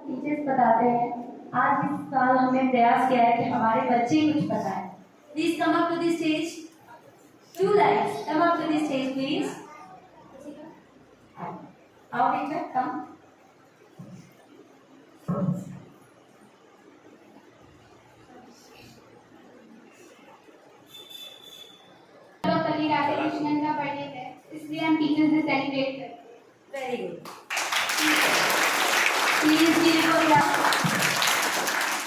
Teachers बताते हैं। आज इस साल हमने प्रयास किया है कि हमारे बच्चे कुछ बताएं। Please come up to the stage. 2 lines, come up to the stage please. आओ बेटा, कम। कल राधा कृष्णन का बर्थडे है, इसलिए हम टीचर्स डे सेलिब्रेट करते हैं। Very good. प्लीज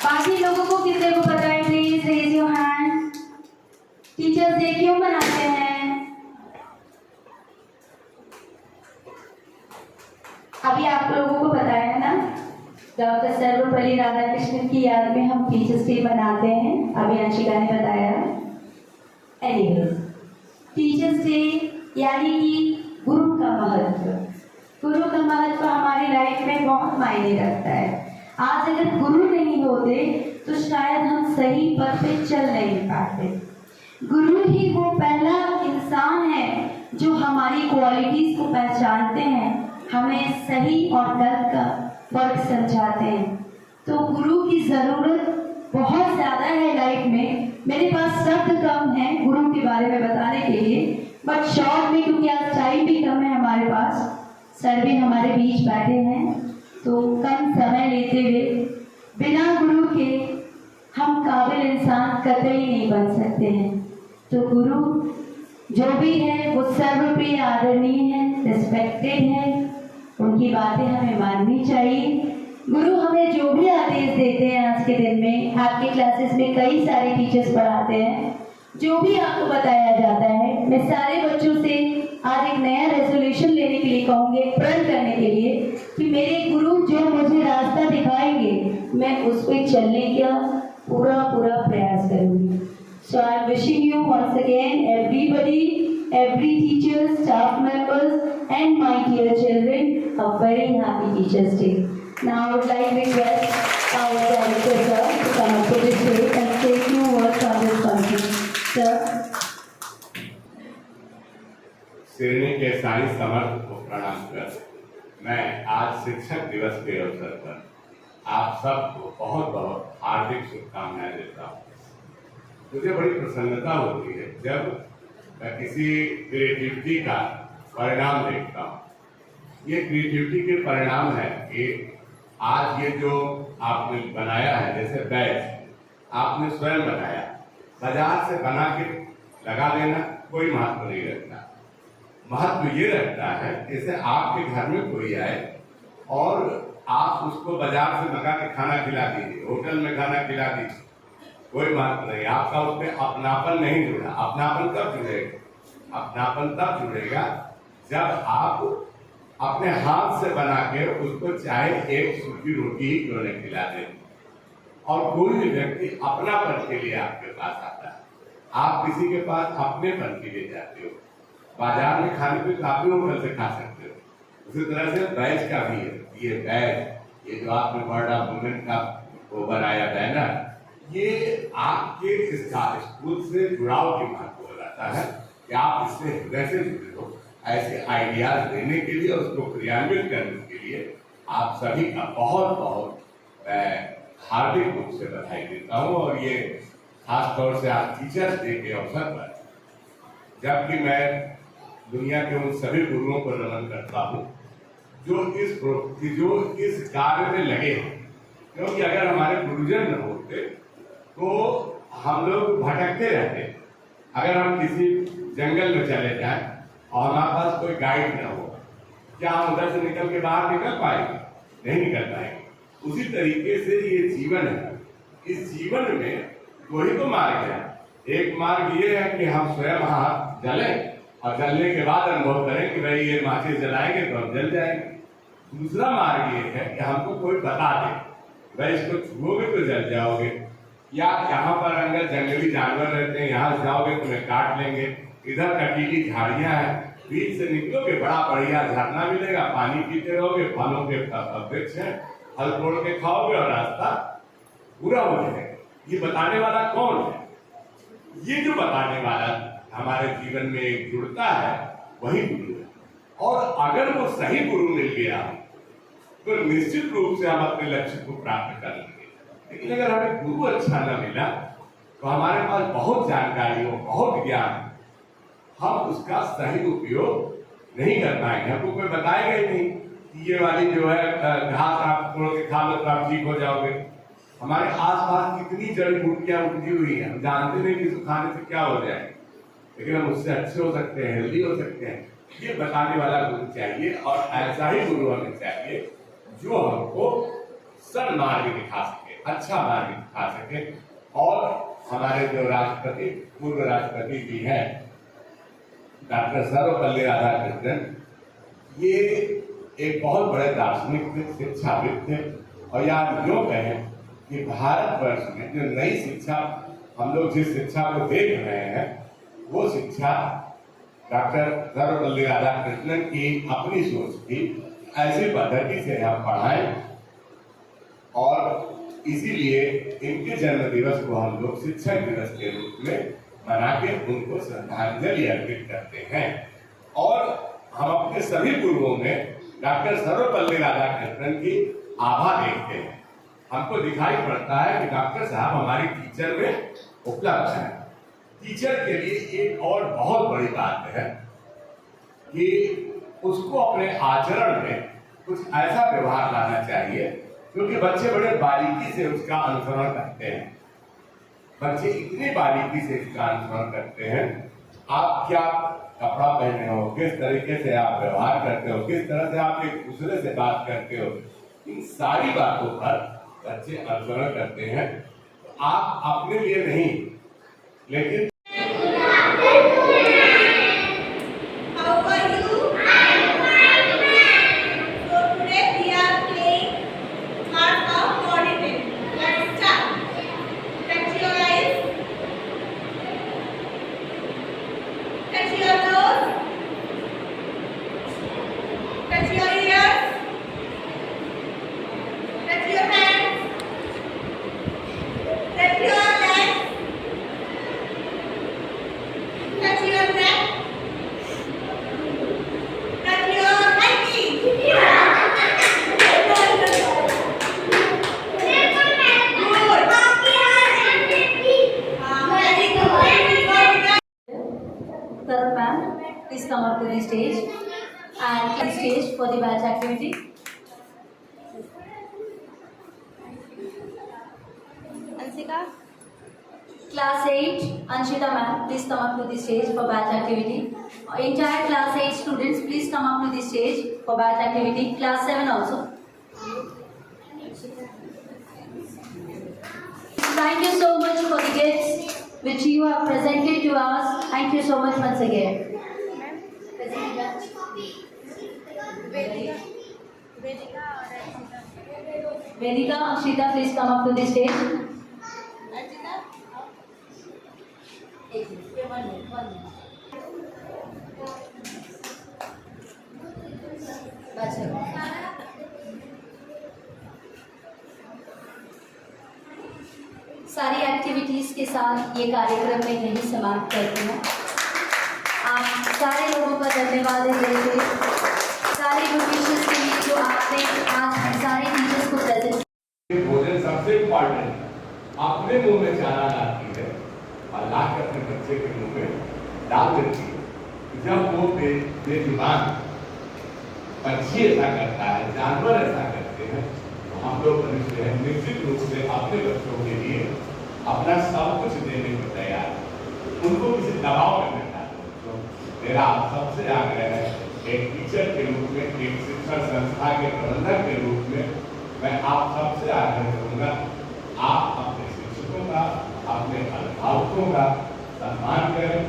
बाकी लोगों को कितने को पता है? Please raise your hand. Teachers' Day क्यों मनाते हैं? अभी आप लोगों को पता है ना, डॉक्टर सर्वपल्ली राधाकृष्णन की याद में हम टीचर्स डे मनाते हैं। अभी अंशिका ने बताया। एनीवेज, टीचर्स डे यानी कि गुरु का महत्व। गुरु का महत्व हमारी लाइफ में बहुत मायने रखता है। आज अगर गुरु नहीं होते तो शायद हम सही पथ पे चल नहीं पाते। गुरु ही वो पहला इंसान है जो हमारी क्वालिटीज को पहचानते हैं, हमें सही और गलत का फर्क समझाते हैं। तो गुरु की ज़रूरत बहुत ज़्यादा है लाइफ में। मेरे पास शब्द कम है गुरु के बारे में बताने के लिए, बट शॉर्ट में, क्योंकि आज टाइम भी कम है हमारे पास, सर भी हमारे बीच बैठे हैं, तो कम समय लेते हुए बिना गुरु के हम काबिल इंसान कतई नहीं बन सकते हैं। तो गुरु जो भी है वो सर्वप्रिय, आदरणीय है, रिस्पेक्टेड है। उनकी बातें हमें माननी चाहिए। गुरु हमें जो भी आदेश देते हैं आज के दिन में, आपके क्लासेस में कई सारे टीचर्स पढ़ाते हैं, जो भी आपको बताया जाता है, मैं सारे बच्चों से आज एक नया रेजोल्यूशन लेने के लिए कहूँगी, प्रण करने के लिए, कि मेरे गुरु जो मुझे रास्ता दिखाएंगे मैं उस पर चलने का पूरा प्रयास करूँगी। So I am wishing you once again everybody, every teacher, staff members and my dear children, a very happy Teachers Day. Now I would like to request our director sir to come up to the stage and say a few words on this function. Sir. श्रेणी के साई समर्थ को प्रणाम कर मैं आज शिक्षक दिवस के अवसर पर आप सबको बहुत बहुत हार्दिक शुभकामनाएं देता हूँ। मुझे बड़ी प्रसन्नता होती है जब मैं किसी क्रिएटिविटी का परिणाम देखता हूँ। ये क्रिएटिविटी के परिणाम है कि आज ये जो आपने बनाया है, जैसे बैच आपने स्वयं बनाया, बाजार से बना के लगा देना कोई महत्व नहीं रखता। महत्व ये रखता है जैसे आपके घर में कोई आए और आप उसको बाजार से मंगा के खाना खिला दीजिए, होटल में खाना खिला दीजिए, कोई बात नहीं, आपका उसमें अपनापन नहीं जुड़ा। अपनापन कब जुड़ेगा? अपनापन तब जुड़ेगा जब आप अपने हाथ से बना के उसको चाहे एक सूखी रोटी ही क्यों नहीं खिला दें। और कोई भी व्यक्ति अपनापन के लिए आपके पास आता है, आप किसी के पास अपनेपन के लिए जाते हो। बाजार में खाने पे आप भी होटल से खा सकते हो। उसी तरह से बैच का भी है। ये बैच, ये जो आपने वर्ड ऑफ वुमेन का वो बनाया बैनर, ये आपके स्कूल से जुड़ाव की बात हो जाता है कि आप इससे हृदय से जुड़े हो। ऐसे आइडियाज देने के लिए, उसको क्रियान्वित करने के लिए आप सभी का बहुत बहुत हार्दिक रूप से बधाई देता हूँ। और ये खास तौर से आज टीचर्स डे के अवसर पर, जबकि मैं दुनिया के उन सभी गुरुओं को नमन करता हूँ जो इस कार्य में लगे हैं, क्योंकि अगर हमारे गुरुजन न होते तो हम लोग भटकते रहते। अगर हम किसी जंगल में चले जाएं और हमारे पास कोई गाइड न हो, क्या हम उधर से निकल के बाहर निकल पाएंगे? नहीं निकल पाएंगे। उसी तरीके से ये जीवन है। इस जीवन में दो ही तो मार्ग है। एक मार्ग ये है कि हम स्वयं हाथ जलें और जलने के बाद अनुभव करें कि भाई ये माचिस जलाएंगे तो हम जल जाएंगे। दूसरा मार्ग ये है कि हमको कोई बता दे, भाई इसको छुओगे तो जल जाओगे, या यहाँ पर अंदर जंगली जानवर रहते हैं, यहाँ जाओगे तुम्हें काट लेंगे, इधर कटीली झाड़ियाँ हैं, बीच से निकलोगे बड़ा बढ़िया झरना मिलेगा, पानी पीते रहोगे, फलों के वृक्ष हैं, फल तोड़ के खाओगे और रास्ता पूरा हो जाएगा। ये बताने वाला कौन है? ये जो बताने वाला हमारे जीवन में जुड़ता है वही गुरु है। और अगर वो सही गुरु मिल गया तो निश्चित रूप से हम अपने लक्ष्य को प्राप्त कर लेंगे। लेकिन अगर हमें गुरु अच्छा न मिला तो हमारे पास बहुत जानकारी हो, बहुत ज्ञान, हम उसका सही उपयोग नहीं कर पाएंगे। हमको कोई बताएगा ही नहीं कि ये वाली जो है घास आप तोड़ के खा लो तो आप ठीक हो जाओगे। हमारे आसपास कितनी जड़ी बूटियां उगती हुई हैं, हम जानते नहीं कि इसको खाने से क्या हो जाए, लेकिन हम उससे अच्छे हो सकते हैं, हेल्दी हो सकते हैं। ये बताने वाला गुरु चाहिए, और ऐसा ही गुरु हमें चाहिए जो हमको सन्मार्ग दिखा सके, अच्छा मार्ग दिखा सके। और हमारे जो राष्ट्रपति, पूर्व राष्ट्रपति जी हैं डॉक्टर सर्वपल्ली राधाकृष्णन, ये एक बहुत बड़े दार्शनिक थे, शिक्षाविद थे। और यहाँ यूँ कहें कि भारतवर्ष में जो नई शिक्षा, हम लोग जिस शिक्षा को देख रहे हैं, वो शिक्षा डॉक्टर सर्वपल्ली राधाकृष्णन की अपनी सोच थी। ऐसी पद्धति से हम पढ़ाएं, और इसीलिए इनके जन्म दिवस को हम लोग शिक्षक दिवस के रूप में मना के उनको श्रद्धांजलि अर्पित करते हैं। और हम अपने सभी गुरुओं में डॉक्टर सर्वपल्ली राधाकृष्णन की आभा देखते हैं। हमको दिखाई पड़ता है कि डॉक्टर साहब हमारी टीचर में उपलब्ध हैं। टीचर के लिए एक और बहुत बड़ी बात है कि उसको अपने आचरण में कुछ ऐसा व्यवहार लाना चाहिए, क्योंकि बच्चे बड़े बारीकी से उसका अनुसरण करते हैं। बच्चे इतनी बारीकी से इसका अनुसरण करते हैं, आप क्या कपड़ा पहने हो, किस तरीके से आप व्यवहार करते हो, किस तरह से आप एक दूसरे से बात करते हो, इन सारी बातों पर बच्चे अनुसरण करते हैं। तो आप अपने लिए नहीं, लेकिन please come up to the stage and to the stage for the batch activity. Ansika. Class 8, Anshita ma'am, please come up to the stage for batch activity. Entire class 8 students, please come up to the stage for batch activity. Class 7 also. Thank you so much for the gifts which you have presented to us. Thank you so much once again. Vedika, Akshita, please come up to the stage. सारी activities के साथ ये कार्यक्रम में यही समाप्त करते हैं। आप सारे लोगों का धन्यवाद है दिल से, सारे टीचर्स के लिए जो आपने आज सारे टीचर्स को प्रेजेंट। भोजन सबसे इम्पोर्टेंट है। अपने मुंह में चारा डालती है और ला कर अपने बच्चे के मुंह में डाल देती है। जब वो बेजुबान पक्षी ऐसा करता है, जानवर ऐसा करते हैं, तो हम लोग निश्चित रूप से अपने बच्चों के लिए अपना सब कुछ देने को तैयार है। उनको किसी दबाव में नहीं डालते। तो मेरा आप सबसे आग्रह है, एक टीचर के रूप में, एक शिक्षण संस्था के प्रबंधक के रूप में मैं आप सबसे आग्रह करूँगा, आप अपने शिक्षकों का, अपने अभिभावकों का सम्मान करें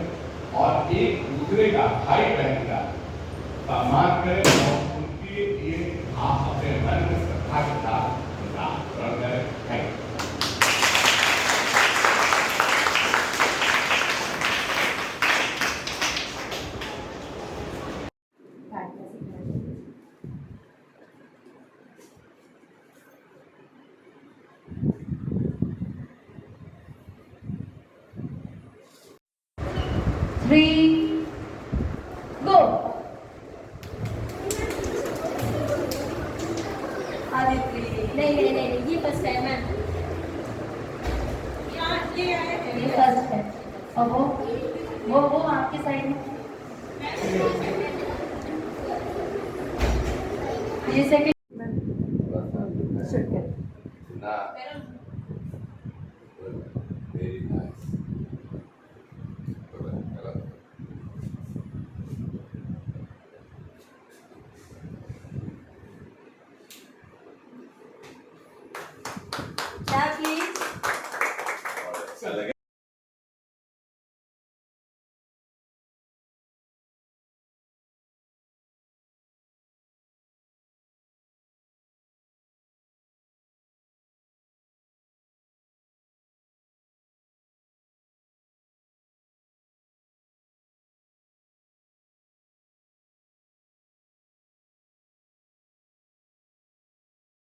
और एक दूसरे का, भाई बहन का सम्मान करें और उनके लिए आप अपने मन में श्रद्धा के साथ उनका आचरण करें। Three, go. ये फर्स्ट है मैम। ये फर्स्ट है। और वो आपके साइड में, ये सेकंड। ना वेरी नाइस